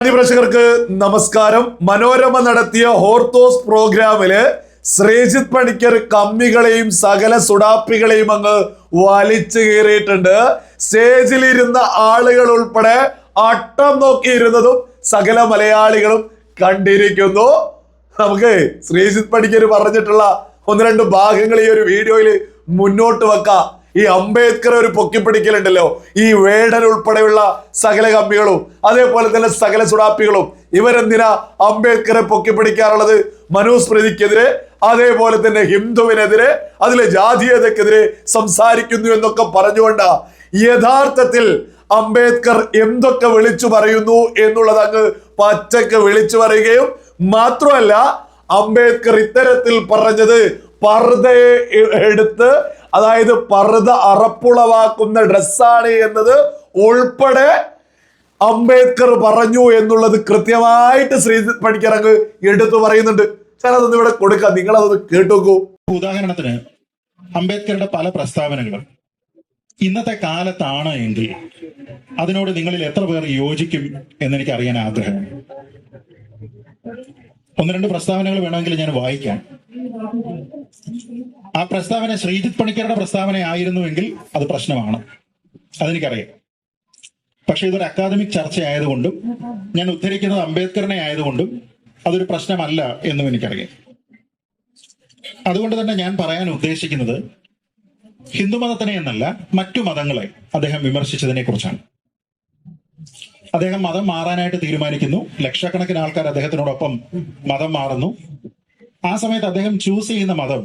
പ്രേക്ഷകർക്ക് നമസ്കാരം. മനോരമ നടത്തിയ ഹോർത്തോസ് പ്രോഗ്രാമില് ശ്രീജിത്ത് പണിക്കർ കമ്മികളെയും സകല സുഡാപ്പികളെയും അങ്ങ് വലിച്ചു കീറിയിട്ടുണ്ട്. സ്റ്റേജിലിരുന്ന ആളുകൾ ഉൾപ്പെടെ അട്ടം നോക്കിയിരുന്നതും സകല മലയാളികളും കണ്ടിരിക്കുന്നു. നമുക്ക് ശ്രീജിത്ത് പണിക്കർ പറഞ്ഞിട്ടുള്ള ഒന്ന് രണ്ട് ഭാഗങ്ങൾ ഈ ഒരു വീഡിയോയിൽ മുന്നോട്ട് വെക്കാം. ഈ അംബേദ്കർ ഒരു പൊക്കിപ്പിടിക്കലുണ്ടല്ലോ, ഈ വേടൻ ഉൾപ്പെടെയുള്ള സകല കമ്മികളും അതേപോലെ തന്നെ സകല സുഡാപ്പികളും ഇവരെന്തിനാ അംബേദ്കറെ പൊക്കിപ്പിടിക്കാറുള്ളത്? മനുസ്മൃതിക്കെതിരെ അതേപോലെ തന്നെ ഹിന്ദുവിനെതിരെ അതിലെ ജാതീയതക്കെതിരെ സംസാരിക്കുന്നു എന്നൊക്കെ പറഞ്ഞുകൊണ്ടാ യഥാർത്ഥത്തിൽ അംബേദ്കർ എന്തൊക്കെ വിളിച്ചു പറയുന്നു എന്നുള്ളത് അങ്ങ് പച്ചക്ക് വിളിച്ചു പറയുകയും മാത്രമല്ല, അംബേദ്കർ ഇത്തരത്തിൽ പറഞ്ഞത് പർദ്ദയെ എടുത്ത്, അതായത് പർദ്ദ അറപ്പുളവാക്കുന്ന ഡ്രസ്സാണ് എന്നത് ഉൾപ്പെടെ അംബേദ്കർ പറഞ്ഞു എന്നുള്ളത് കൃത്യമായിട്ട് ശ്രീജിത്ത് പണിക്കർ അങ്ങ് എടുത്തു പറയുന്നുണ്ട്. ഞാനതൊന്നും ഇവിടെ കൊടുക്കാം, നിങ്ങളതൊന്ന് കേട്ടുനോക്കൂ. ഉദാഹരണത്തിന് അംബേദ്കറുടെ പല പ്രസ്താവനകളും ഇന്നത്തെ കാലത്താണ് എങ്കിൽ അതിനോട് നിങ്ങളിൽ എത്ര പേർ യോജിക്കും എന്നെനിക്ക് അറിയാൻ ആഗ്രഹം. ഒന്ന് രണ്ട് പ്രസ്താവനകൾ വേണമെങ്കിൽ ഞാൻ വായിക്കാം. ആ പ്രസ്താവന ശ്രീജിത്ത് പണിക്കരുടെ പ്രസ്താവന ആയിരുന്നുവെങ്കിൽ അത് പ്രശ്നമാണ്, അതെനിക്കറിയാം. പക്ഷെ ഇതൊരു അക്കാദമിക് ചർച്ചയായതുകൊണ്ടും ഞാൻ ഉദ്ധരിക്കുന്നത് അംബേദ്കറിനെ ആയതുകൊണ്ടും അതൊരു പ്രശ്നമല്ല എന്നും എനിക്കറിയാം. അതുകൊണ്ട് തന്നെ ഞാൻ പറയാൻ ഉദ്ദേശിക്കുന്നത് ഹിന്ദുമതത്തിനെ എന്നല്ല, മറ്റു മതങ്ങളെ അദ്ദേഹം വിമർശിച്ചതിനെ കുറിച്ചാണ്. അദ്ദേഹം മതം മാറാനായിട്ട് തീരുമാനിക്കുന്നു, ലക്ഷക്കണക്കിന് ആൾക്കാർ അദ്ദേഹത്തിനോടൊപ്പം മതം മാറുന്നു. ആ സമയത്ത് അദ്ദേഹം ചൂസ് ചെയ്യുന്ന മതം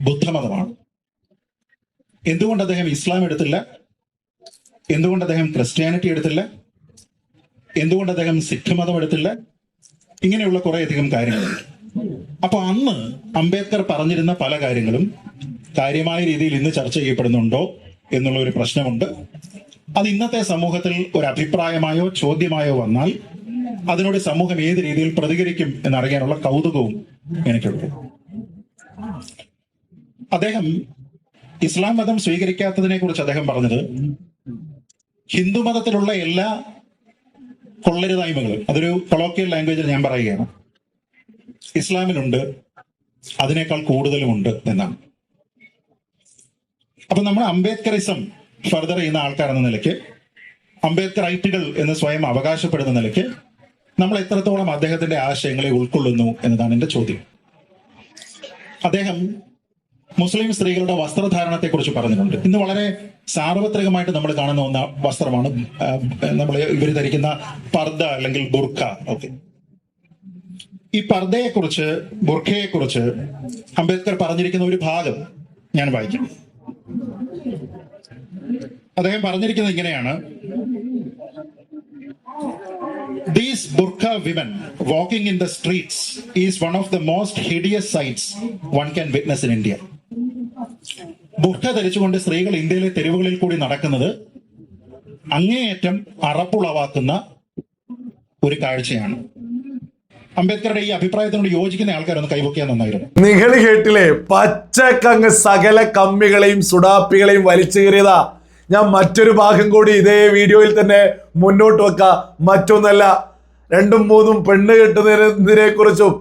ബുദ്ധമതമാണ്. എന്തുകൊണ്ട് അദ്ദേഹം ഇസ്ലാം എടുത്തില്ല? എന്തുകൊണ്ട് അദ്ദേഹം ക്രിസ്ത്യാനിറ്റി എടുത്തില്ല? എന്തുകൊണ്ട് അദ്ദേഹം സിഖ് മതം എടുത്തില്ല? ഇങ്ങനെയുള്ള കുറേയധികം കാര്യങ്ങളുണ്ട്. അപ്പൊ അന്ന് അംബേദ്കർ പറഞ്ഞിരുന്ന പല കാര്യങ്ങളും കാര്യമായ രീതിയിൽ ഇന്ന് ചർച്ച ചെയ്യപ്പെടുന്നുണ്ടോ എന്നുള്ള ഒരു പ്രശ്നമുണ്ട്. അത് ഇന്നത്തെ സമൂഹത്തിൽ ഒരു അഭിപ്രായമായോ ചോദ്യമായോ വന്നാൽ അതിനോട് സമൂഹം ഏത് രീതിയിൽ പ്രതികരിക്കും എന്നറിയാനുള്ള കൗതുകവും എനിക്കുണ്ട്. അദ്ദേഹം ഇസ്ലാം മതം സ്വീകരിക്കാത്തതിനെ കുറിച്ച് അദ്ദേഹം പറഞ്ഞത് ഹിന്ദു മതത്തിലുള്ള എല്ലാ കൊള്ളരുതായ്മകളും, അതൊരു കൊളോക്കിയൽ ലാംഗ്വേജിൽ ഞാൻ പറയുകയാണ്, ഇസ്ലാമിലുണ്ട്, അതിനേക്കാൾ കൂടുതലുമുണ്ട് എന്നാണ്. അപ്പൊ നമ്മൾ അംബേദ്കറിസം ഫർദർ ചെയ്യുന്ന ആൾക്കാർ എന്ന നിലയ്ക്ക്, അംബേദ്കറൈറ്റുകൾ എന്ന് സ്വയം അവകാശപ്പെടുന്ന നിലയ്ക്ക് നമ്മൾ എത്രത്തോളം അദ്ദേഹത്തിന്റെ ആശയങ്ങളെ ഉൾക്കൊള്ളുന്നു എന്നതാണ് എന്റെ ചോദ്യം. അദ്ദേഹം മുസ്ലിം സ്ത്രീകളുടെ വസ്ത്രധാരണത്തെ കുറിച്ച് പറഞ്ഞിട്ടുണ്ട്. ഇന്ന് വളരെ സാർവത്രികമായിട്ട് നമ്മൾ കാണുന്ന ഒന്ന വസ്ത്രമാണ് ഇവർ ധരിക്കുന്ന പർദ്ദ അല്ലെങ്കിൽ ബുർഖ. ഓക്കെ, ഈ പർദ്ദയെക്കുറിച്ച്, ബുർഖയെക്കുറിച്ച് അംബേദ്കർ പറഞ്ഞിരിക്കുന്ന ഒരു ഭാഗം ഞാൻ വായിക്കാം. അദ്ദേഹം പറഞ്ഞിരിക്കുന്നത് ഇങ്ങനെയാണ്: These burqa women walking in the streets is one of the most hideous sights one can witness in India. Burqa ധരിച്ചുകൊണ്ട് സ്ത്രീകൾ ഇന്ത്യയിലെ തെരുവുകളിൽ കൂടി നടക്കുന്നത് അങ്ങേയറ്റം അറപ്പുളവാക്കുന്ന ഒരു കാഴ്ചയാണ്. അംബേദ്കറുടെ ഈ അഭിപ്രായത്തിനോട് യോജിക്കുന്ന ആൾക്കാരൊന്ന് കൈവക്കിയാൽ നന്നായിരുന്നു. നിങ്ങൾ കേട്ടില്ലേ? പച്ചക്കങ്ങ് സകല കമ്മികളെയും സുഡാപ്പികളെയും വലിച്ചു കീറിയതാ. ഞാൻ മറ്റൊരു ഭാഗം കൂടി ഇതേ വീഡിയോയിൽ തന്നെ മുന്നോട്ട് വെക്കാം. മറ്റൊന്നല്ല, 2ഉം 3ഉം പെണ്ണ് കെട്ടുന്നതിനെ കുറിച്ചും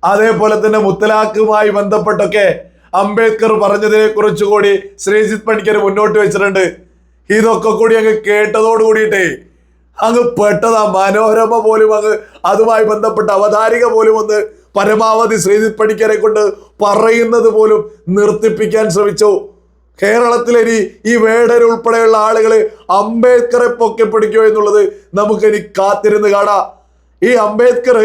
അതേപോലെ തന്നെ മുത്തലാഖുമായി ബന്ധപ്പെട്ടൊക്കെ അംബേദ്കർ പറഞ്ഞതിനെ കുറിച്ച് കൂടി ശ്രീജിത്ത് പണിക്കർ മുന്നോട്ട് വെച്ചിട്ടുണ്ട്. ഇതൊക്കെ കൂടി അങ്ങ് കേട്ടതോട് കൂടിയിട്ടേ അങ്ങ് പെട്ടതാ. മനോരമ പോലും അങ്ങ് അതുമായി ബന്ധപ്പെട്ട അവതാരിക പോലും ഒന്ന് പരമാവധി ശ്രീജിത്ത് പണിക്കരെ കൊണ്ട് പറയുന്നത് പോലും നിർത്തിപ്പിക്കാൻ ശ്രമിച്ചു. കേരളത്തിലെ ഈ വേടർ ഉൾപ്പെടെയുള്ള ആളുകൾ അംബേദ്കറെ പൊക്കിപ്പിടിക്കുക എന്നുള്ളത് നമുക്കിനി കാത്തിരുന്ന് കാണാം. ഈ അംബേദ്കർ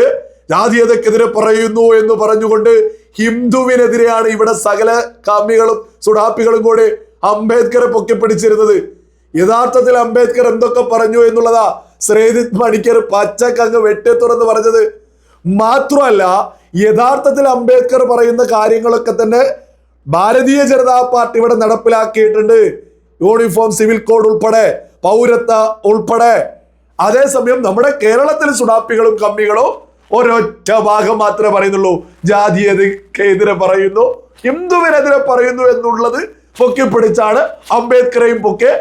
ജാതീയതക്കെതിരെ പറയുന്നു എന്ന് പറഞ്ഞുകൊണ്ട് ഹിന്ദുവിനെതിരെയാണ് ഇവിടെ സകല കമ്മികളും സുഡാപ്പികളും കൂടി അംബേദ്കറെ പൊക്കിപ്പിടിച്ചിരുന്നത്. യഥാർത്ഥത്തിൽ അംബേദ്കർ എന്തൊക്കെ പറഞ്ഞു എന്നുള്ളതാ ശ്രീജിത്ത് പണിക്കർ പച്ചക്കങ്ങ് വെട്ടി തുറന്ന് പറഞ്ഞത്. മാത്രമല്ല, യഥാർത്ഥത്തിൽ അംബേദ്കർ പറയുന്ന കാര്യങ്ങളൊക്കെ തന്നെ ഭാരതീയ ജനതാ പാർട്ടി ഇവിടെ നടപ്പിലാക്കിയിട്ടുണ്ട്. യൂണിഫോം സിവിൽ കോഡ് ഉൾപ്പെടെ, പൗരത്വ ഉൾപ്പെടെ. അതേസമയം നമ്മുടെ കേരളത്തിലെ സുഡാപ്പികളും കമ്മികളും ഒരൊറ്റ ഭാഗം മാത്രമേ പറയുന്നുള്ളൂ. ജാതീയതക്കെതിരെ പറയുന്നു, ഹിന്ദുവിനെതിരെ പറയുന്നു എന്നുള്ളത് പൊക്കിപ്പിടിച്ചാണ് അംബേദ്കറെയും പൊക്കെ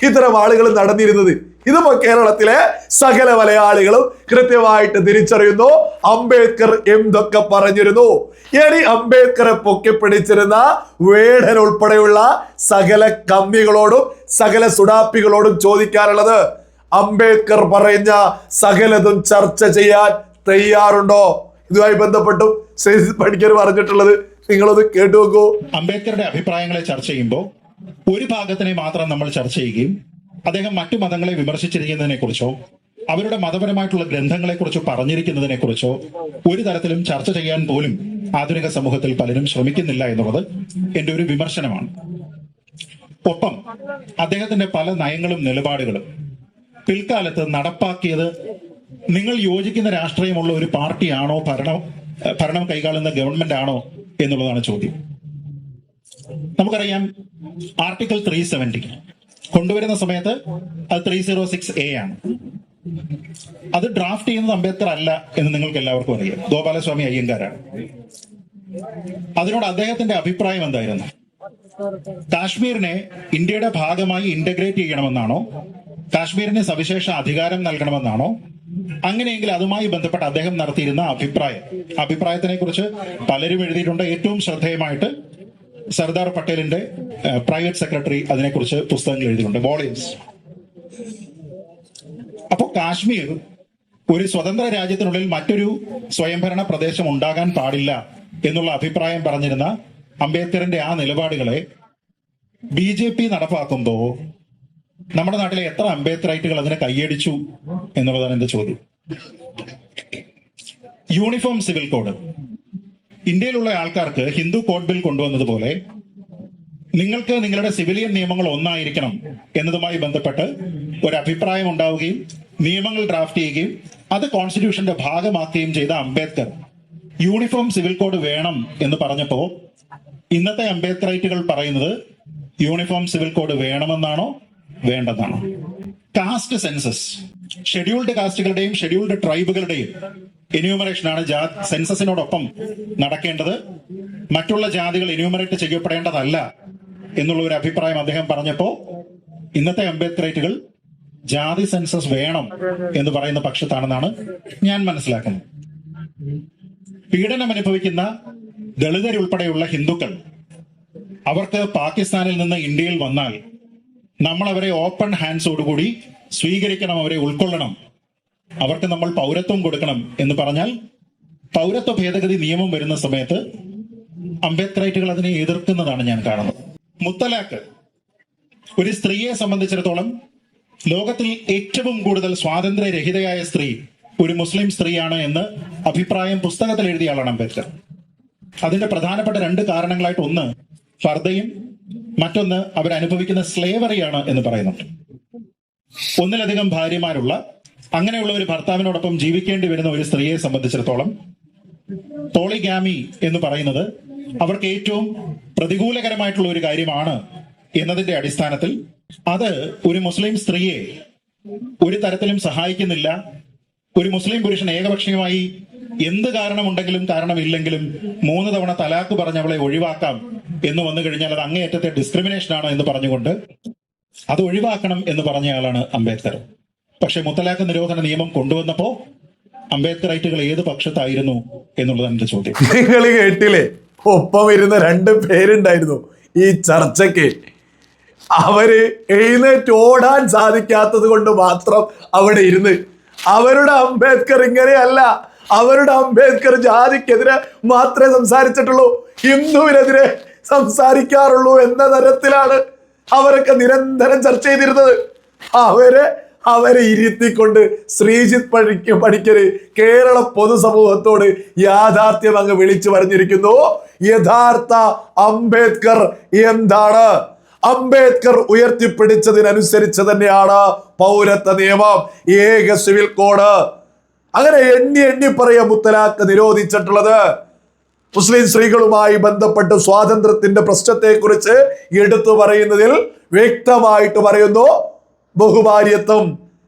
ഇത്തരം ആളുകൾ നടന്നിരുന്നത്. ഇതിപ്പോ കേരളത്തിലെ സകല മലയാളികളും കൃത്യമായിട്ട് തിരിച്ചറിയുന്നു. അംബേദ്കർ എന്തൊക്കെ പറഞ്ഞിരുന്നു. ഇനി അംബേദ്കറെ പൊക്കിപ്പിടിച്ചിരുന്ന വേടൻ ഉൾപ്പെടെയുള്ള സകല കമ്മികളോടും സകല സുഡാപ്പികളോടും ചോദിക്കാനുള്ളത്, അംബേദ്കർ പറഞ്ഞ സകലതും ചർച്ച ചെയ്യാൻ തയ്യാറുണ്ടോ? ഇതുമായി ബന്ധപ്പെട്ടും ശ്രീജിത്ത് പണിക്കർ പറഞ്ഞിട്ടുള്ളത് നിങ്ങളത് കേട്ടു നോക്കൂ. അംബേദ്കറുടെ അഭിപ്രായങ്ങളെ ചർച്ച ചെയ്യുമ്പോൾ ഒരു ഭാഗത്തിനെ മാത്രം നമ്മൾ ചർച്ച ചെയ്യുകയും അദ്ദേഹം മറ്റു മതങ്ങളെ വിമർശിച്ചിരിക്കുന്നതിനെ കുറിച്ചോ അവരുടെ മതപരമായിട്ടുള്ള ഗ്രന്ഥങ്ങളെ കുറിച്ചോ പറഞ്ഞിരിക്കുന്നതിനെ കുറിച്ചോ ഒരു തരത്തിലും ചർച്ച ചെയ്യാൻ പോലും ആധുനിക സമൂഹത്തിൽ പലരും ശ്രമിക്കുന്നില്ല എന്നുള്ളത് എന്റെ ഒരു വിമർശനമാണ്. ഒപ്പം അദ്ദേഹത്തിന്റെ പല നയങ്ങളും നിലപാടുകളും പിൽക്കാലത്ത് നടപ്പാക്കിയത് നിങ്ങൾ യോജിക്കുന്ന രാഷ്ട്രീയമുള്ള ഒരു പാർട്ടിയാണോ, ഭരണം കൈകാളുന്ന ഗവൺമെന്റ് ആണോ എന്നുള്ളതാണ് ചോദ്യം. നമുക്കറിയാം, ആർട്ടിക്കിൾ 370 കൊണ്ടുവരുന്ന സമയത്ത് അത് 306A ആണ്. അത് ഡ്രാഫ്റ്റ് ചെയ്യുന്നത് അംബേദ്കർ അല്ല എന്ന് നിങ്ങൾക്ക് എല്ലാവർക്കും അറിയാം, ഗോപാലസ്വാമി അയ്യങ്കാരാണ്. അതിനോട് അദ്ദേഹത്തിന്റെ അഭിപ്രായം എന്തായിരുന്നു? കാശ്മീരിനെ ഇന്ത്യയുടെ ഭാഗമായി ഇന്റഗ്രേറ്റ് ചെയ്യണമെന്നാണോ, കാശ്മീരിന് സവിശേഷ അധികാരം നൽകണമെന്നാണോ? അങ്ങനെയെങ്കിൽ അതുമായി ബന്ധപ്പെട്ട് അദ്ദേഹം നടത്തിയിരുന്ന അഭിപ്രായത്തിനെ കുറിച്ച് പലരും എഴുതിയിട്ടുണ്ട്. ഏറ്റവും ശ്രദ്ധേയമായിട്ട് സർദാർ പട്ടേലിന്റെ പ്രൈവറ്റ് സെക്രട്ടറി അതിനെക്കുറിച്ച് പുസ്തകങ്ങൾ എഴുതിയിട്ടുണ്ട്, വോളിയംസ്. അപ്പോൾ കാശ്മീർ ഒരു സ്വതന്ത്ര രാജ്യത്തിനുള്ളിൽ മറ്റൊരു സ്വയംഭരണ പ്രദേശം ഉണ്ടാകാൻ പാടില്ല എന്നുള്ള അഭിപ്രായം പറഞ്ഞിരുന്ന അംബേദ്കറിന്റെ ആ നിലപാടുകളെ BJP നടപ്പാക്കുമ്പോ നമ്മുടെ നാട്ടിലെ എത്ര അംബേദ്കറൈറ്റുകൾ അതിനെ കൈയടിച്ചു എന്നുള്ളതാണ് എന്റെ ചോദ്യം. യൂണിഫോം സിവിൽ കോഡ്, ഇന്ത്യയിലുള്ള ആൾക്കാർക്ക് ഹിന്ദു കോഡ് ബിൽ കൊണ്ടുവന്നതുപോലെ നിങ്ങൾക്ക് നിങ്ങളുടെ സിവിലിയൻ നിയമങ്ങൾ ഒന്നായിരിക്കണം എന്നതുമായി ബന്ധപ്പെട്ട് ഒരു അഭിപ്രായം ഉണ്ടാവുകയും നിയമങ്ങൾ ഡ്രാഫ്റ്റ് ചെയ്യുകയും അത് കോൺസ്റ്റിറ്റ്യൂഷന്റെ ഭാഗമാക്കുകയും ചെയ്ത അംബേദ്കർ യൂണിഫോം സിവിൽ കോഡ് വേണം എന്ന് പറഞ്ഞപ്പോ ഇന്നത്തെ അംബേദ്കറൈറ്റുകൾ പറയുന്നത് യൂണിഫോം സിവിൽ കോഡ് വേണമെന്നാണോ വേണ്ടെന്നാണോ? കാസ്റ്റ് സെൻസസ്, ഷെഡ്യൂൾഡ് കാസ്റ്റുകളുടെയും ഷെഡ്യൂൾഡ് ട്രൈബുകളുടെയും എന്യൂമറേഷനാണ് സെൻസസിനോടൊപ്പം നടക്കേണ്ടത്, മറ്റുള്ള ജാതികൾ എന്യൂമറേറ്റ് ചെയ്യപ്പെടേണ്ടതല്ല എന്നുള്ള ഒരു അഭിപ്രായം അദ്ദേഹം പറഞ്ഞപ്പോ ഇന്നത്തെ അംബേദ്കറൈറ്റുകൾ ജാതി സെൻസസ് വേണം എന്ന് പറയുന്ന പക്ഷത്താണെന്നാണ് ഞാൻ മനസ്സിലാക്കുന്നത്. പീഡനം അനുഭവിക്കുന്ന ദളിതരുൾപ്പെടെയുള്ള ഹിന്ദുക്കൾ അവർക്ക് പാകിസ്ഥാനിൽ നിന്ന് ഇന്ത്യയിൽ വന്നാൽ നമ്മൾ അവരെ ഓപ്പൺ ഹാൻഡ്സോടുകൂടി സ്വീകരിക്കണം, അവരെ ഉൾക്കൊള്ളണം, അവർക്ക് നമ്മൾ പൗരത്വം കൊടുക്കണം എന്ന് പറഞ്ഞാൽ പൗരത്വ ഭേദഗതി നിയമം വരുന്ന സമയത്ത് അംബേദ്കറൈറ്റുകൾ അതിനെ എതിർക്കുന്നതാണ് ഞാൻ കാണുന്നത്. മുത്തലാഖ് ഒരു സ്ത്രീയെ സംബന്ധിച്ചിടത്തോളം ലോകത്തിൽ ഏറ്റവും കൂടുതൽ സ്വാതന്ത്ര്യരഹിതയായ സ്ത്രീ ഒരു മുസ്ലിം സ്ത്രീയാണ് എന്ന് അഭിപ്രായം പുസ്തകത്തിൽ എഴുതിയ ആളാണ് അംബേദ്കർ. അതിന്റെ പ്രധാനപ്പെട്ട 2 കാരണങ്ങളായിട്ട് ഒന്ന് ഫർദയും മറ്റൊന്ന് അവരനുഭവിക്കുന്ന സ്ലേവറിയാണ് എന്ന് പറയുന്നുണ്ട്. ഒന്നിലധികം ഭാര്യമാരുള്ള അങ്ങനെയുള്ള ഒരു ഭർത്താവിനോടൊപ്പം ജീവിക്കേണ്ടി വരുന്ന ഒരു സ്ത്രീയെ സംബന്ധിച്ചിടത്തോളം പോളിഗാമി എന്ന് പറയുന്നത് അവർക്ക് ഏറ്റവും പ്രതികൂലകരമായിട്ടുള്ള ഒരു കാര്യമാണ് എന്നതിന്റെ അടിസ്ഥാനത്തിൽ അത് ഒരു മുസ്ലിം സ്ത്രീയെ ഒരു തരത്തിലും സഹായിക്കുന്നില്ല. ഒരു മുസ്ലിം പുരുഷൻ ഏകപക്ഷീയമായി എന്ത് കാരണമുണ്ടെങ്കിലും കാരണമില്ലെങ്കിലും 3 തവണ തലാക്ക് പറഞ്ഞ് അവളെ ഒഴിവാക്കാം എന്ന് വന്നു കഴിഞ്ഞാൽ അത് അങ്ങേയറ്റത്തെ ഡിസ്ക്രിമിനേഷൻ ആണ് എന്ന് പറഞ്ഞുകൊണ്ട് അത് ഒഴിവാക്കണം എന്ന് പറഞ്ഞയാളാണ് അംബേദ്കർ. പക്ഷെ മുത്തലാഖ് നിരോധന നിയമം കൊണ്ടുവന്നപ്പോ അംബേദ്കറൈറ്റുകൾ ഏത് പക്ഷത്തായിരുന്നു എന്നുള്ളതാണ് എന്റെ ചോദ്യം. നിങ്ങൾ കേട്ടില്ലേ, ഒപ്പം ഇരുന്ന 2 പേരുണ്ടായിരുന്നു ഈ ചർച്ചയ്ക്ക്. അവര് എഴുന്നേറ്റ് ഓടാൻ സാധിക്കാത്തത് കൊണ്ട് മാത്രം അവിടെ ഇരുന്ന്. അവരുടെ അംബേദ്കർ ഇങ്ങനെയല്ല. അവരുടെ അംബേദ്കർ ജാതിക്കെതിരെ മാത്രമേ സംസാരിച്ചിട്ടുള്ളൂ, ഹിന്ദുവിനെതിരെ സംസാരിക്കാറുള്ളൂ എന്ന തരത്തിലാണ് അവരൊക്കെ നിരന്തരം ചർച്ച ചെയ്തിരുന്നത്. അവരെ ഇരുത്തിക്കൊണ്ട് ശ്രീജിത്ത് പണിക്കര് കേരള പൊതുസമൂഹത്തോട് യാഥാർത്ഥ്യം അങ്ങ് വിളിച്ചു പറഞ്ഞിരിക്കുന്നു. യഥാർത്ഥ അംബേദ്കർ എന്താണ്? അംബേദ്കർ ഉയർത്തിപ്പിടിച്ചതിനനുസരിച്ച് തന്നെയാണ് പൗരത്വ നിയമം, ഏക സിവിൽ കോഡ്. അങ്ങനെ എണ്ണി പറയാ മുത്തലാഖ് നിരോധിച്ചിട്ടുള്ളത്. മുസ്ലിം സ്ത്രീകളുമായി ബന്ധപ്പെട്ട് സ്വാതന്ത്ര്യത്തിന്റെ പ്രശ്നത്തെക്കുറിച്ച് എടുത്തു പറയുന്നതിൽ വ്യക്തമായിട്ട് പറയുന്നു, ബഹുഭാര്യത്വം,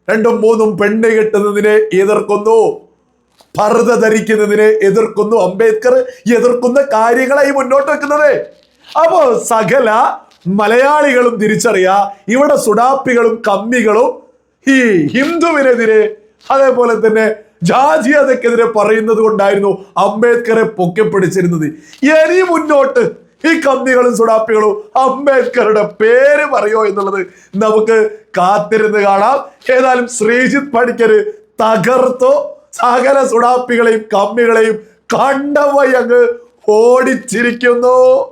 2ഉം 3ഉം പെണ്ണ് കെട്ടുന്നതിനെ എതിർക്കുന്നു, പർദ്ദ ധരിക്കുന്നതിനെ എതിർക്കുന്നു. അംബേദ്കർ എതിർക്കുന്ന കാര്യങ്ങളായി മുന്നോട്ട് വെക്കുന്നത്. അപ്പോ സകല മലയാളികളും തിരിച്ചറിയാ, ഇവിടെ സുഡാപ്പികളും കമ്മികളും ഈ ഹിന്ദുവിനെതിരെ അതേപോലെ തന്നെ ജാതീയതക്കെതിരെ പറയുന്നത് കൊണ്ടായിരുന്നു അംബേദ്കറെ പൊക്കിപ്പിടിച്ചിരുന്നത്. ഇനി മുന്നോട്ട് ഈ കമ്മികളും സുഡാപ്പികളും അംബേദ്കറുടെ പേര് പറയോ എന്നുള്ളത് നമുക്ക് കാത്തിരുന്ന് കാണാം. ഏതായാലും ശ്രീജിത്ത് പണിക്കര് തകർത്തോ, സകല സുഡാപ്പികളെയും കമ്മികളെയും കണ്ടവൈ അങ്ങ് ഓടിച്ചിരിക്കുന്നു.